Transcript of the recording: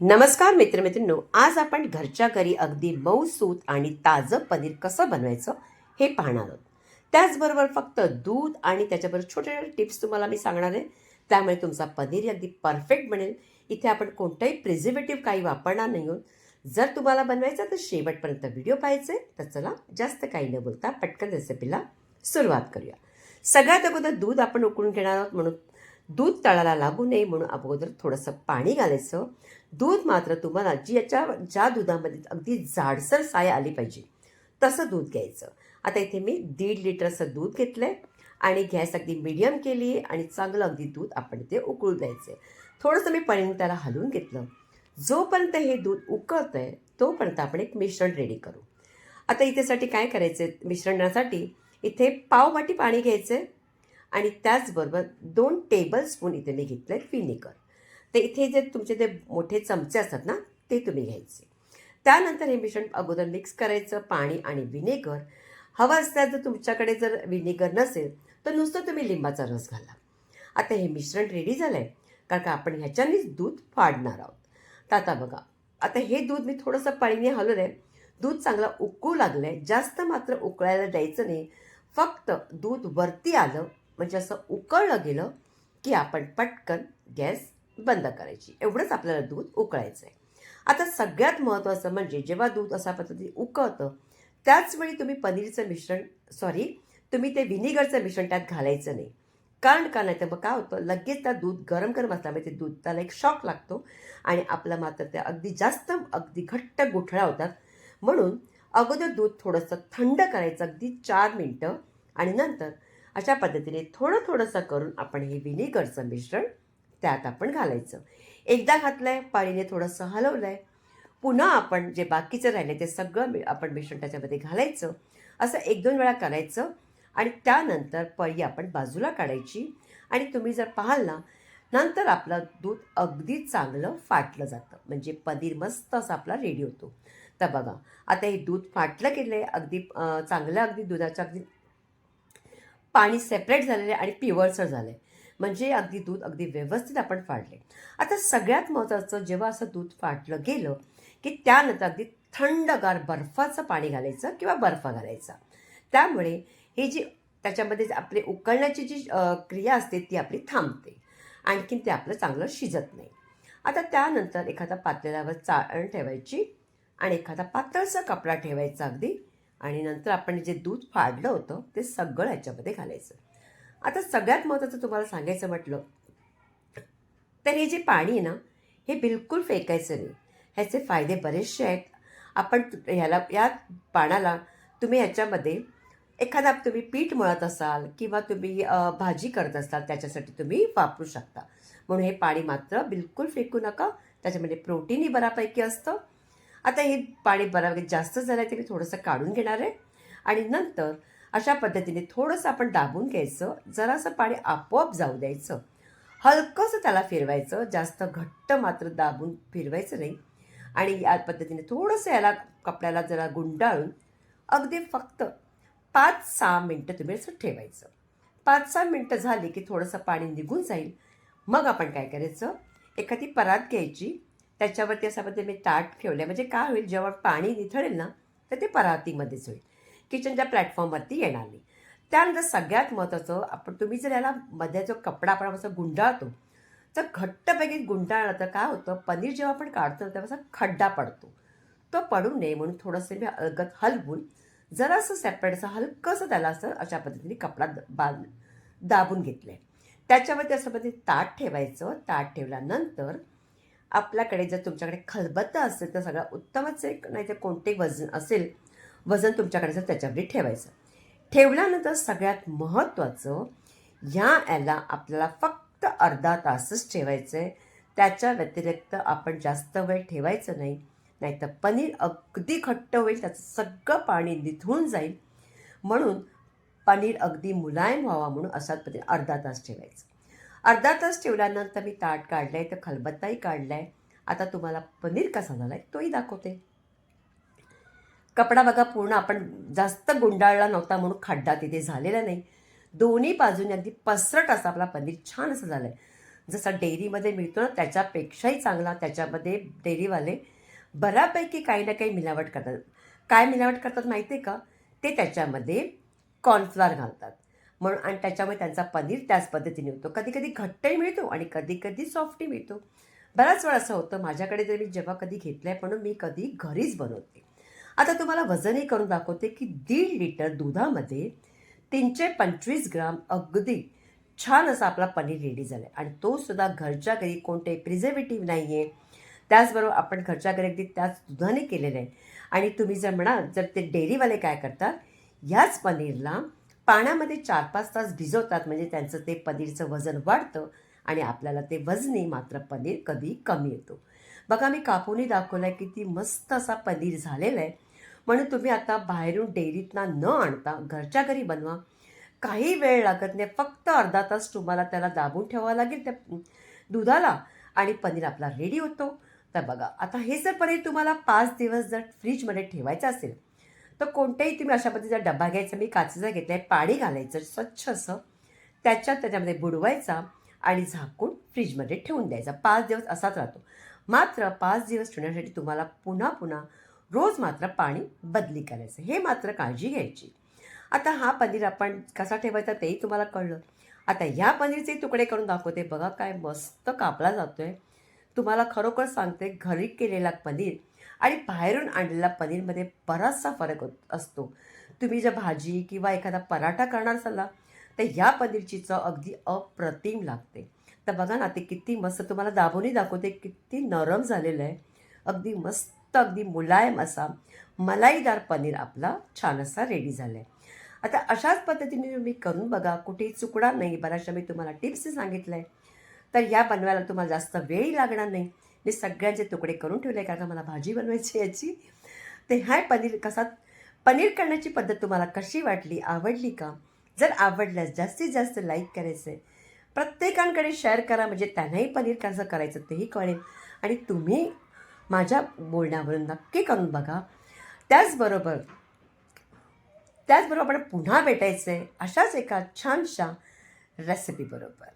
नमस्कार मित्रमैत्रिणींनो, आज आपण घरच्या घरी अगदी मऊसूत आणि ताजं पनीर कसं बनवायचं हे पाहणार आहोत. त्याचबरोबर फक्त दूध आणि त्याच्याबरोबर छोट्या छोट्या टिप्स तुम्हाला मी सांगणार आहे. त्यामुळे तुमचा पनीर अगदी परफेक्ट बनेल. इथे आपण कोणताही प्रिझर्वेटिव्ह काही वापरणार नाही आहोत. जर तुम्हाला बनवायचं तर शेवटपर्यंत व्हिडिओ पाहायचे. तर चला जास्त काही न बोलता पटकन रेसिपीला सुरुवात करूया. सगळ्यात अगोदर दूध आपण उकळून घेणार आहोत, म्हणून दूध तळाला लागू नये म्हणून अगोदर थोडंसं पाणी घालायचं. दूध मात्र तुम्हाला ज्या दुधामध्ये अगदी जाडसर साय आली पाहिजे तसं दूध घ्यायचं. आता इथे मी 1.5 लिटरचं दूध घेतलं आहे आणि गॅस अगदी मीडियम केली आहे आणि चांगलं अगदी दूध आपण इथे उकळू द्यायचं आहे. थोडंसं मी पळीने त्याला हलवून घेतलं. जोपर्यंत हे दूध उकळतं आहे तोपर्यंत आपण एक मिश्रण रेडी करू. आता इथेसाठी काय करायचं आहे, मिश्रणासाठी इथे पाववाटी पाणी घ्यायचं आहे आणि त्याचबरोबर 2 टेबलस्पून इथे मी घेतलं आहे व्हिनेगर. ते इथे जे तुमचे ते मोठे चमचे असतात ना, ते तुम्ही घ्यायचे. त्यानंतर हे मिश्रण अगोदर मिक्स करायचं, पाणी आणि व्हिनेगर. हवं असल्यास जर तुमच्याकडे जर व्हिनेगर नसेल तर नुसतं तुम्ही लिंबाचा रस घाला. आता हे मिश्रण रेडी झालं आहे, कारण का आपण ह्याच्यानेच दूध फाडणार आहोत. तर आता बघा, आता हे दूध मी थोडंसं पळीने हलवलं आहे. दूध चांगलं उकळू लागलं आहे. जास्त मात्र उकळायला द्यायचं नाही. फक्त दूध वरती आलं म्हणजे असं उकळलं गेलं की आपण पटकन गॅस बंद करायची. एवढंच आपल्याला दूध उकळायचं आहे. आता सगळ्यात महत्त्वाचं म्हणजे जेव्हा दूध अशा पद्धतीने उकळतं त्याचवेळी तुम्ही ते व्हिनेगरचं मिश्रण त्यात घालायचं नाही. कारण का नाही तर मग काय होतं, लगेच त्या दूध गरम गरम असल्यामुळे ते दूध त्याला एक शॉक लागतो आणि आपलं मात्र ते अगदी घट्ट गुठळ्या होतात. म्हणून अगोदर दूध थोडंसं थंड करायचं अगदी 4 मिनटं आणि नंतर अशा पद्धतीने थोडंसं करून आपण हे व्हिनेगरचं मिश्रण त्यात आपण घालायचं. एकदा घातलं आहे, पाणीने थोडंसं हलवलं आहे. पुन्हा आपण जे बाकीचं राहिलं ते सगळं आपण मिश्रण त्याच्यामध्ये घालायचं. असं 1-2 वेळा करायचं आणि त्यानंतर पळी आपण बाजूला काढायची. आणि तुम्ही जर पाहाल ना, नंतर आपलं दूध अगदी चांगलं फाटलं जातं, म्हणजे पनीर मस्त असा आपला रेडी होतो. तर बघा, आता हे दूध फाटलं गेलं आहे, चांगलं अगदी दुधाचं अगदी पाणी सेपरेट झालेलं आहे आणि पिवळसर झालं आहे. म्हणजे अगदी दूध अगदी व्यवस्थित आपण फाडले. आता सगळ्यात महत्त्वाचं, जेव्हा असं दूध फाटलं गेलं की त्यानंतर अगदी थंडगार बर्फाचं पाणी घालायचं किंवा बर्फ घालायचा. त्यामुळे हे जी त्याच्यामध्ये आपली उकळण्याची जी क्रिया असते ती आपली थांबते. आणखीन ते आपलं चांगलं शिजत नाही. आता त्यानंतर एखादा पातेल्यावर चाळण ठेवायची आणि एखादा पातळसा कपडा ठेवायचा अगदी, आणि नंतर आपण जे दूध फाडलं होतं ते सगळं ह्याच्यामध्ये घालायचं. आता सगळ्यात महत्त्वाचं तुम्हाला सांगायचं म्हटलं तर हे जे पाणी आहे ना, हे बिलकुल फेकायचं नाही. ह्याचे फायदे बरेचसे आहेत. या पाण्याला तुम्ही ह्याच्यामध्ये एखादा तुम्ही पीठ मळत असाल किंवा तुम्ही भाजी करत असाल त्याच्यासाठी तुम्ही वापरू शकता. म्हणून हे पाणी मात्र बिलकुल फेकू नका. त्याच्यामध्ये प्रोटीनही बऱ्यापैकी असतं. आता हे पाणी बऱ्यापैकी जास्त झालं आहे ते मी थोडंसं काढून घेणार आहे आणि नंतर अशा पद्धतीने थोडंसं आपण दाबून घ्यायचं. जरासं पाणी आपोआप जाऊ द्यायचं. हलकंसं त्याला फिरवायचं, जास्त घट्ट मात्र दाबून फिरवायचं नाही. आणि या पद्धतीने थोडंसं याला कपड्याला जरा गुंडाळून अगदी फक्त 5-6 मिनटं तुम्ही असं ठेवायचं. 5-6 मिनटं झाली की थोडंसं पाणी निघून जाईल. मग आपण काय करायचं, एखादी परात घ्यायची, त्याच्यावरती अशा पद्धतीने ताट ठेवलं म्हणजे काय होईल, जेव्हा पाणी निथळेल ना तर ते परातीमध्येच होईल, किचनच्या प्लॅटफॉर्मवरती येणार नाही. त्यानंतर सगळ्यात महत्त्वाचं, तुम्ही जर याला मध्ये जो कपडा आपण असं गुंडाळतो तर घट्टपैकी गुंडाळलं तर काय होतं, पनीर जेव्हा आपण काढतो तेव्हा असा खड्डा पडतो. तो पडू नये म्हणून थोडंसं मी अलगद हलवून जरासं सेपरेट असं हलकंसं त्याला असं अशा पद्धतीने कपडा दाबून घेतलं आहे. त्याच्यावरती असं पद्धतीने ताट ठेवायचं. ताट ठेवल्यानंतर आपल्याकडे जर तुमच्याकडे खलबत्ता असेल तर सगळं उत्तमच आहे, नाही तर कोणते वजन तुमच्याकडे जर त्याच्यावरती ठेवायचं. ठेवल्यानंतर सगळ्यात महत्त्वाचं, याला आपल्याला फक्त अर्धा तासच ठेवायचं आहे. त्याच्या व्यतिरिक्त आपण जास्त वेळ ठेवायचं नाही, नाहीतर पनीर अगदी घट्ट होईल, त्याचं सगळं पाणी निथळून जाईल. म्हणून पनीर अगदी मुलायम व्हावा म्हणून अशाच पद्धतीने अर्धा तास ठेवायचं. अर्धा तास ठेवल्यानंतर मी ताट काढलं आहे, तर खलबत्ताही काढला आहे. आता तुम्हाला पनीर कसा झाला आहे तोही दाखवते. कपडा बघा, पूर्ण आपण जास्त गुंडाळला नव्हता म्हणून खड्डा तिथे झालेला नाही. दोन्ही बाजूने अगदी पसरट असा आपला पनीर छान असं झालं आहे. जसा डेअरीमध्ये मिळतो ना त्याच्यापेक्षाही चांगला त्याच्यामध्ये डेअरीवाले बऱ्यापैकी काही ना काही मिलावट करतात. काय मिलावट करतात माहिती आहे का? ते त्याच्यामध्ये कॉर्नफ्लॉवर घालतात. म्हणून आणि त्याच्यामुळे त्यांचा पनीर त्याच पद्धतीने होतो. कधी-कधी घट्टही मिळतो आणि कधी-कधी सॉफ्टही मिळतो. बऱ्याच वेळा असं होतं माझ्याकडे जर मी जेव्हा कधी घेतलंय म्हणून मी कधी घरीच बनवते. आता तुम्हाला वजनही करून दाखवते, की 1.5 लिटर दुधामध्ये 325 ग्राम अगदी छान असा आपला पनीर रेडी झाला आहे आणि तो सुद्धा घरच्या घरी कोणते प्रिझर्व्हेटिव्ह नाही आहे. त्याचबरोबर आपण घरच्या घरी अगदी त्याच दुधाने केलेलं आहे आणि तुम्ही जर म्हणाल जर ते डेअरीवाले काय करतात, ह्याच पनीरला पाण्यामध्ये 4-5 तास भिजवतात म्हणजे त्यांचं ते पनीरचं वजन वाढतं आणि आपल्याला ते वजनी मात्र पनीर कधी कमी येतो. बघा मी कापूनही दाखवलं आहे किती मस्त असा पनीर झालेला आहे. म्हणून तुम्ही आता बाहेरून डेअरीतनं न आणता घरच्या घरी बनवा. काही वेळ लागत नाही. फक्त अर्धा तास तुम्हाला त्याला दाबून ठेवावं लागेल त्या दुधाला आणि पनीर आपला रेडी होतो. तर बघा आता हे जर पनीर तुम्हाला 5 दिवस जर फ्रीजमध्ये ठेवायचं असेल, तर कोणत्याही तुम्ही अशा पद्धतीचा डबा घ्यायचा. मी काचेचा घेतला आहे. पाणी घालायचं स्वच्छ असं. त्याच्यामध्ये बुडवायचा आणि झाकून फ्रीजमध्ये ठेवून द्यायचा. 5 दिवस असाच राहतो. मात्र 5 दिवस ठेवण्यासाठी तुम्हाला पुन्हा रोज मात्र पाणी बदली करायचं. हे मात्र काळजी घ्यायची. आता हा पनीर आपण कसा ठेवायचा तेही तुम्हाला कळलं. आता ह्या पनीरचे तुकडे करून दाखवते. बघा काय मस्त कापला जातोय. तुम्हाला खरोखर सांगते घरी केलेला पनीर आणि बाहेरून आणलेला पनीरमध्ये बराचसा फरक असतो. तुम्ही जर भाजी किंवा एखादा पराठा करणार असाल ना, तर ह्या पनीरची चव अगदी अप्रतिम लागते. तर बघा ना, ते किती मस्त तुम्हाला दाबूनही दाखवते, किती नरम झालेलं आहे. अगदी मस्त, अगदी मुलायम असा मलाईदार पनीर आपला छान असा रेडी झाला आहे. आता अशाच पद्धतीने तुम्ही करून बघा, कुठेही चुकणार नाही. बऱ्याचशा मी तुम्हाला टिप्सही सांगितल्या आहे. तर ह्या बनवायला तुम्हाला जास्त वेळही लागणार नाही. मी सगळ्यांचे तुकडे करून ठेवले कारण मला भाजी बनवायची याची. ते ह्या पनीर करण्याची पद्धत तुम्हाला कशी वाटली, आवडली का? जर आवडल्यास जास्तीत जास्त लाईक करायचं आहे. प्रत्येकाकडे शेअर करा म्हणजे त्यांनाही पनीर कसं करायचं तेही कळेल आणि तुम्ही माझ्या बोलण्यावरून नक्की करून बघा. त्याचबरोबर त्याचबरोबर आपण पुन्हा भेटायचं आहे अशाच एका छानशा रेसिपीबरोबर.